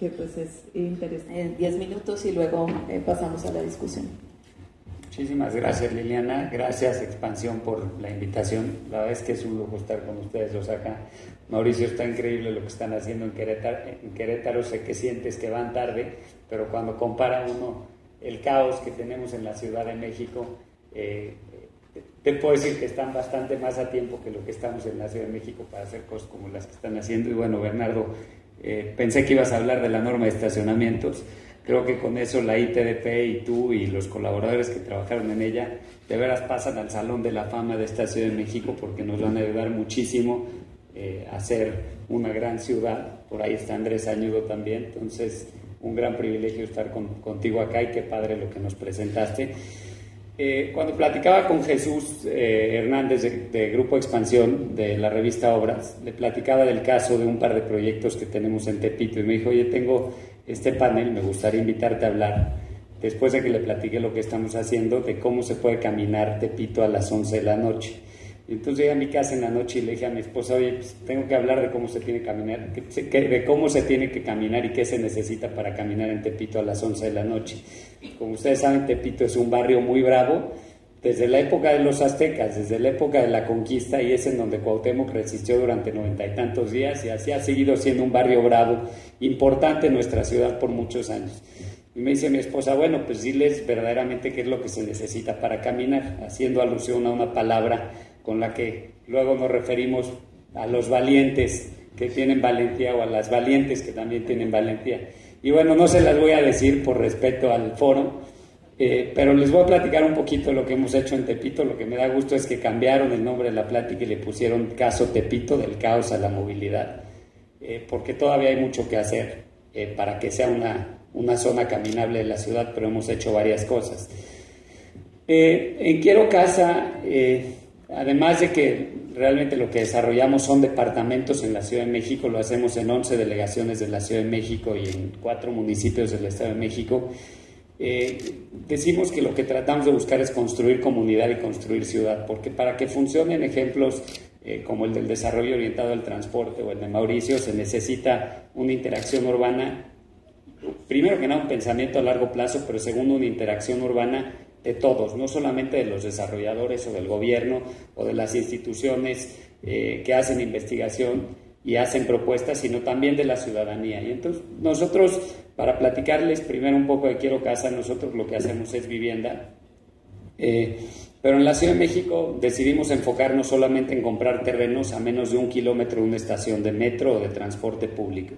que pues es interesante. En 10 minutos y luego pasamos a la discusión. Muchísimas gracias, Liliana. Gracias, Expansión, por la invitación. La verdad es que es un lujo estar con ustedes los acá. Mauricio, está increíble lo que están haciendo en Querétaro. En Querétaro sé que sientes que van tarde, pero cuando compara uno el caos que tenemos en la Ciudad de México, te puedo decir que están bastante más a tiempo que lo que estamos en la Ciudad de México para hacer cosas como las que están haciendo. Y bueno, Bernardo, pensé que ibas a hablar de la norma de estacionamientos. Creo que con eso la ITDP y tú y los colaboradores que trabajaron en ella de veras pasan al Salón de la Fama de esta Ciudad de México, porque nos van a ayudar muchísimo a ser una gran ciudad. Por ahí está Andrés Añudo también, entonces un gran privilegio estar contigo acá y qué padre lo que nos presentaste. Cuando platicaba con Jesús Hernández de Grupo Expansión, de la revista Obras, le platicaba del caso de un par de proyectos que tenemos en Tepito y me dijo, oye, tengo este panel, me gustaría invitarte a hablar, después de que le platiqué lo que estamos haciendo, de cómo se puede caminar Tepito a las 11 de la noche. Y entonces llegué a mi casa en la noche y le dije a mi esposa, oye, pues tengo que hablar de cómo se tiene que caminar, de cómo se tiene que caminar y qué se necesita para caminar en Tepito a las 11 de la noche. Como ustedes saben, Tepito es un barrio muy bravo, desde la época de los aztecas, desde la época de la conquista, y es en donde Cuauhtémoc resistió durante 90 y tantos días, y así ha seguido siendo un barrio bravo, importante en nuestra ciudad por muchos años. Y me dice mi esposa, bueno, pues diles verdaderamente qué es lo que se necesita para caminar, haciendo alusión a una palabra con la que luego nos referimos a los valientes que tienen valentía o a las valientes que también tienen valentía. Y bueno, no se las voy a decir por respeto al foro, pero les voy a platicar un poquito lo que hemos hecho en Tepito. Lo que me da gusto es que cambiaron el nombre de la plática y le pusieron Caso Tepito, del caos a la movilidad, porque todavía hay mucho que hacer para que sea una zona caminable de la ciudad, pero hemos hecho varias cosas. En Quiero Casa, además de que realmente lo que desarrollamos son departamentos en la Ciudad de México, lo hacemos en 11 delegaciones de la Ciudad de México y en 4 municipios del Estado de México. Decimos que lo que tratamos de buscar es construir comunidad y construir ciudad, porque para que funcionen ejemplos como el del desarrollo orientado al transporte o el de Mauricio, se necesita una interacción urbana, primero que nada un pensamiento a largo plazo, pero segundo una interacción urbana de todos, no solamente de los desarrolladores o del gobierno o de las instituciones que hacen investigación y hacen propuestas, sino también de la ciudadanía. Y entonces nosotros, para platicarles primero un poco de Quiero Casa, nosotros lo que hacemos es vivienda, pero en la Ciudad de México decidimos enfocarnos solamente en comprar terrenos a menos de 1 kilómetro de una estación de metro o de transporte público.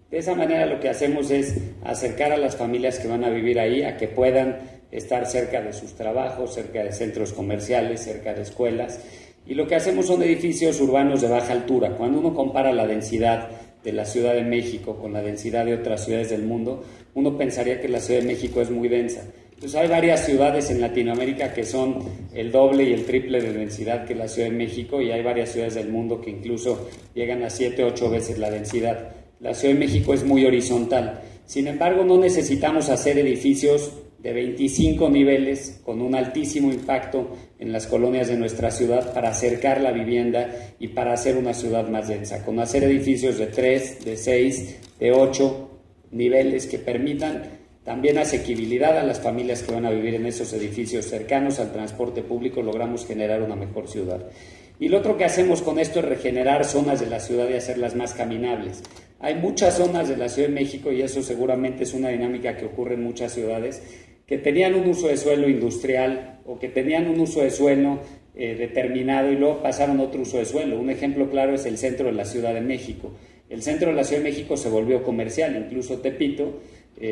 De esa manera lo que hacemos es acercar a las familias que van a vivir ahí a que puedan estar cerca de sus trabajos, cerca de centros comerciales, cerca de escuelas. Y lo que hacemos son edificios urbanos de baja altura. Cuando uno compara la densidad de la Ciudad de México con la densidad de otras ciudades del mundo, uno pensaría que la Ciudad de México es muy densa. Pues hay varias ciudades en Latinoamérica que son el doble y el triple de densidad que la Ciudad de México, y hay varias ciudades del mundo que incluso llegan a 7 o 8 veces la densidad. La Ciudad de México es muy horizontal. Sin embargo, no necesitamos hacer edificios de 25 niveles con un altísimo impacto en las colonias de nuestra ciudad para acercar la vivienda y para hacer una ciudad más densa, con hacer edificios de 3, de 6, de 8 niveles que permitan también asequibilidad a las familias que van a vivir en esos edificios cercanos al transporte público. Logramos generar una mejor ciudad. Y lo otro que hacemos con esto es regenerar zonas de la ciudad y hacerlas más caminables. Hay muchas zonas de la Ciudad de México, y eso seguramente es una dinámica que ocurre en muchas ciudades, que tenían un uso de suelo industrial o que tenían un uso de suelo determinado y luego pasaron a otro uso de suelo. Un ejemplo claro es el centro de la Ciudad de México. El centro de la Ciudad de México se volvió comercial, incluso Tepito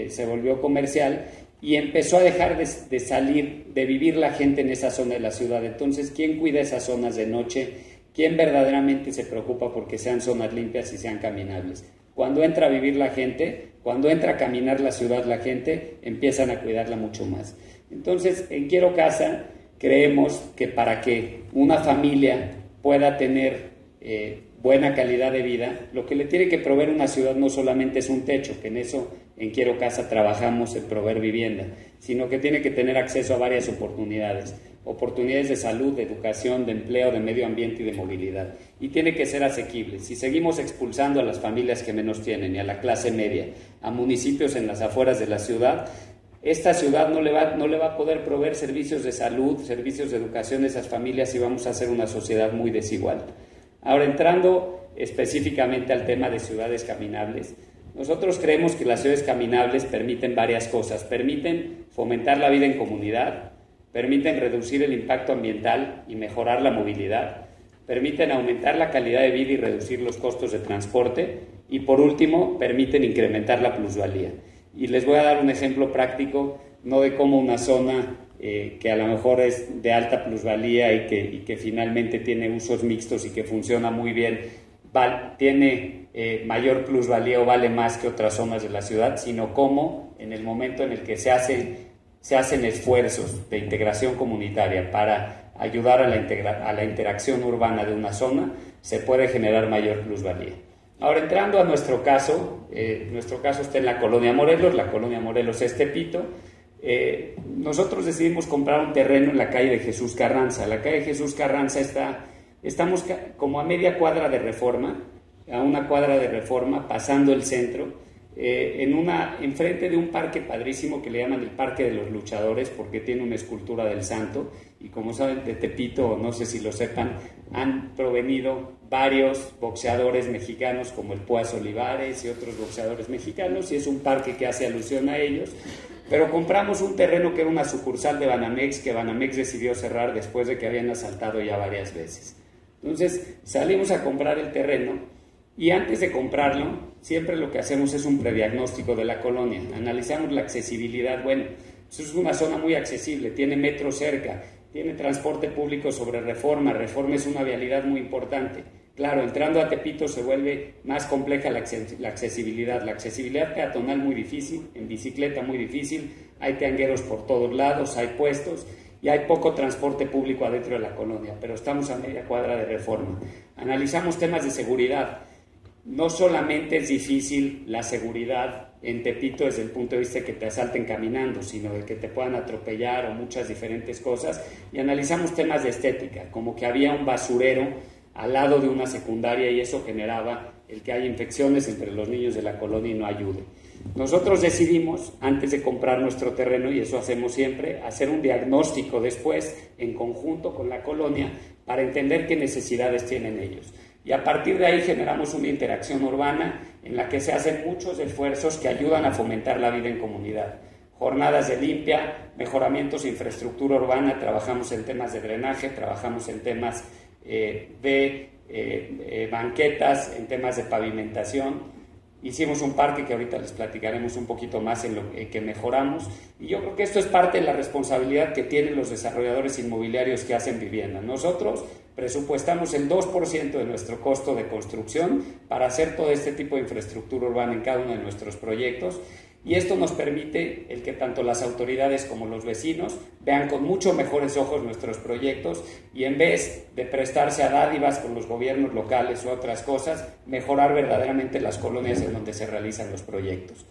se volvió comercial, y empezó a dejar de salir, de vivir la gente en esa zona de la ciudad. Entonces, ¿quién cuida esas zonas de noche? ¿Quién verdaderamente se preocupa porque sean zonas limpias y sean caminables? Cuando entra a vivir la gente, cuando entra a caminar la ciudad la gente, empiezan a cuidarla mucho más. Entonces, en Quiero Casa creemos que para que una familia pueda tener buena calidad de vida, lo que le tiene que proveer una ciudad no solamente es un techo, que en eso en Quiero Casa trabajamos en proveer vivienda, sino que tiene que tener acceso a varias oportunidades. oportunidades de salud, de educación, de empleo, de medio ambiente y de movilidad. Y tiene que ser asequible. Si seguimos expulsando a las familias que menos tienen y a la clase media a municipios en las afueras de la ciudad, esta ciudad no le va a poder proveer servicios de salud, servicios de educación a esas familias y vamos a hacer una sociedad muy desigual. Ahora, entrando específicamente al tema de ciudades caminables, nosotros creemos que las ciudades caminables permiten varias cosas. Permiten fomentar la vida en comunidad, permiten reducir el impacto ambiental y mejorar la movilidad, permiten aumentar la calidad de vida y reducir los costos de transporte y, por último, permiten incrementar la plusvalía. Y les voy a dar un ejemplo práctico, no de cómo una zona que a lo mejor es de alta plusvalía y que finalmente tiene usos mixtos y que funciona muy bien, tiene mayor plusvalía o vale más que otras zonas de la ciudad, sino cómo en el momento en el que se hacen esfuerzos de integración comunitaria para ayudar a la interacción urbana de una zona, se puede generar mayor plusvalía. Ahora, entrando a nuestro caso está en la Colonia Morelos es Tepito. Nosotros decidimos comprar un terreno en la calle de Jesús Carranza. La calle de Jesús Carranza estamos como a media cuadra de Reforma, a una cuadra de Reforma, pasando el centro, enfrente de un parque padrísimo que le llaman el Parque de los Luchadores, porque tiene una escultura del santo, y como saben, de Tepito, no sé si lo sepan, han provenido varios boxeadores mexicanos como el Púas Olivares y otros boxeadores mexicanos, y es un parque que hace alusión a ellos. Pero compramos un terreno que era una sucursal de Banamex, que Banamex decidió cerrar después de que habían asaltado ya varias veces. Entonces salimos a comprar el terreno y antes de comprarlo, siempre lo que hacemos es un prediagnóstico de la colonia. Analizamos la accesibilidad. Bueno, eso es una zona muy accesible, tiene metro cerca, tiene transporte público sobre Reforma. Reforma es una vialidad muy importante. Claro, entrando a Tepito se vuelve más compleja la accesibilidad. La accesibilidad peatonal muy difícil, en bicicleta muy difícil, hay tiangueros por todos lados, hay puestos y hay poco transporte público adentro de la colonia, pero estamos a media cuadra de Reforma. Analizamos temas de seguridad. No solamente es difícil la seguridad en Tepito desde el punto de vista de que te asalten caminando, sino de que te puedan atropellar o muchas diferentes cosas. Y analizamos temas de estética, como que había un basurero al lado de una secundaria y eso generaba el que haya infecciones entre los niños de la colonia y no ayude. Nosotros decidimos, antes de comprar nuestro terreno, y eso hacemos siempre, hacer un diagnóstico después en conjunto con la colonia para entender qué necesidades tienen ellos. Y a partir de ahí generamos una interacción urbana en la que se hacen muchos esfuerzos que ayudan a fomentar la vida en comunidad. Jornadas de limpia, mejoramientos de infraestructura urbana, trabajamos en temas de drenaje, trabajamos en temas de banquetas, en temas de pavimentación. Hicimos un parque que ahorita les platicaremos un poquito más en lo que mejoramos, y yo creo que esto es parte de la responsabilidad que tienen los desarrolladores inmobiliarios que hacen vivienda. Nosotros presupuestamos el 2% de nuestro costo de construcción para hacer todo este tipo de infraestructura urbana en cada uno de nuestros proyectos, y esto nos permite el que tanto las autoridades como los vecinos vean con mucho mejores ojos nuestros proyectos y en vez de prestarse a dádivas con los gobiernos locales u otras cosas, mejorar verdaderamente las colonias en donde se realizan los proyectos.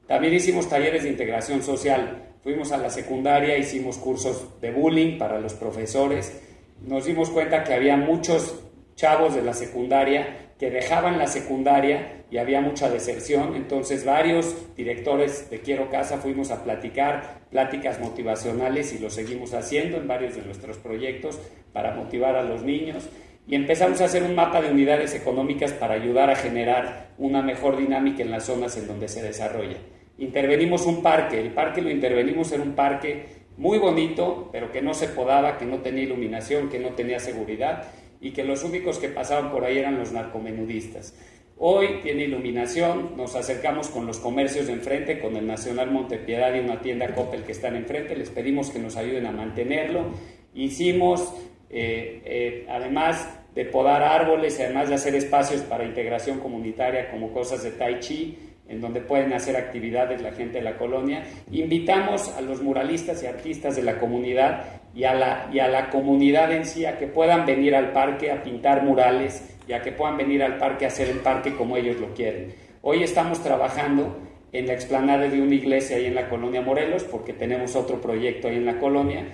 También hicimos talleres de integración social, fuimos a la secundaria, hicimos cursos de bullying para los profesores, nos dimos cuenta que había muchos chavos de la secundaria que dejaban la secundaria y había mucha deserción, entonces varios directores de Quiero Casa fuimos a pláticas motivacionales y lo seguimos haciendo en varios de nuestros proyectos para motivar a los niños y empezamos a hacer un mapa de unidades económicas para ayudar a generar una mejor dinámica en las zonas en donde se desarrolla. Intervenimos un parque, el parque lo intervenimos en un parque muy bonito, pero que no se podaba, que no tenía iluminación, que no tenía seguridad y que los únicos que pasaban por ahí eran los narcomenudistas. Hoy tiene iluminación, nos acercamos con los comercios de enfrente, con el Nacional Montepiedad y una tienda Coppel que están enfrente, les pedimos que nos ayuden a mantenerlo. Hicimos, además de podar árboles, además de hacer espacios para integración comunitaria como cosas de Tai Chi, en donde pueden hacer actividades la gente de la colonia, invitamos a los muralistas y artistas de la comunidad y a la comunidad en sí a que puedan venir al parque a pintar murales y a que puedan venir al parque a hacer el parque como ellos lo quieren. Hoy estamos trabajando en la explanada de una iglesia ahí en la colonia Morelos, porque tenemos otro proyecto ahí en la colonia,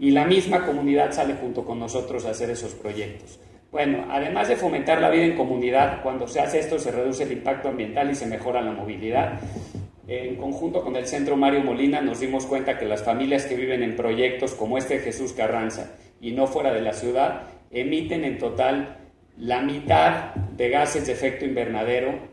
y la misma comunidad sale junto con nosotros a hacer esos proyectos. Bueno, además de fomentar la vida en comunidad, cuando se hace esto se reduce el impacto ambiental y se mejora la movilidad. En conjunto con el Centro Mario Molina nos dimos cuenta que las familias que viven en proyectos como este de Jesús Carranza y no fuera de la ciudad emiten en total la mitad de gases de efecto invernadero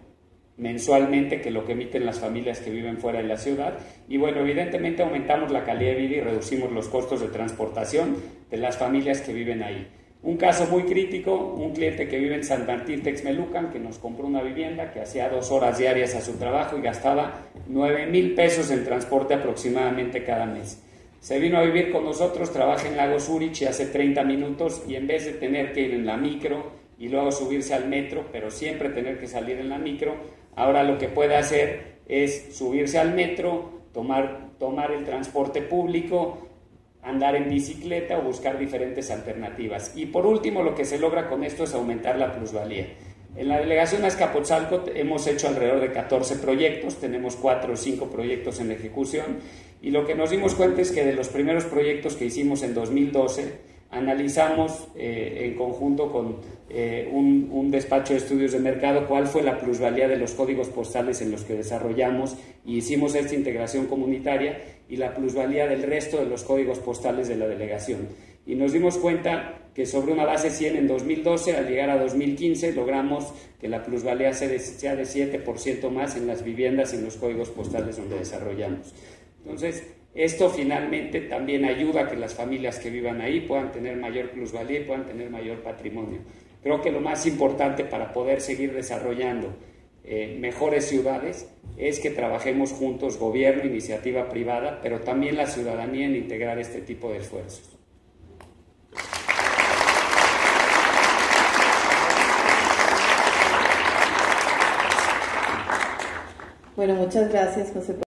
mensualmente que lo que emiten las familias que viven fuera de la ciudad. Y bueno, evidentemente aumentamos la calidad de vida y reducimos los costos de transportación de las familias que viven ahí. Un caso muy crítico, un cliente que vive en San Martín Texmelucan, que nos compró una vivienda, que hacía 2 horas diarias a su trabajo y gastaba 9,000 pesos en transporte aproximadamente cada mes. Se vino a vivir con nosotros, trabaja en Lago Zurich y hace 30 minutos, y en vez de tener que ir en la micro y luego subirse al metro, pero siempre tener que salir en la micro, ahora lo que puede hacer es subirse al metro, tomar el transporte público, andar en bicicleta o buscar diferentes alternativas. Y por último, lo que se logra con esto es aumentar la plusvalía. En la delegación Azcapotzalco hemos hecho alrededor de 14 proyectos, tenemos 4 o 5 proyectos en ejecución, y lo que nos dimos cuenta es que de los primeros proyectos que hicimos en 2012, analizamos en conjunto con un despacho de estudios de mercado cuál fue la plusvalía de los códigos postales en los que desarrollamos y hicimos esta integración comunitaria y la plusvalía del resto de los códigos postales de la delegación. Y nos dimos cuenta que sobre una base 100 en 2012, al llegar a 2015, logramos que la plusvalía sea de 7% más en las viviendas en los códigos postales donde desarrollamos. Entonces, esto finalmente también ayuda a que las familias que vivan ahí puedan tener mayor plusvalía y puedan tener mayor patrimonio. Creo que lo más importante para poder seguir desarrollando mejores ciudades es que trabajemos juntos, gobierno, iniciativa privada, pero también la ciudadanía en integrar este tipo de esfuerzos. Bueno, muchas gracias, José.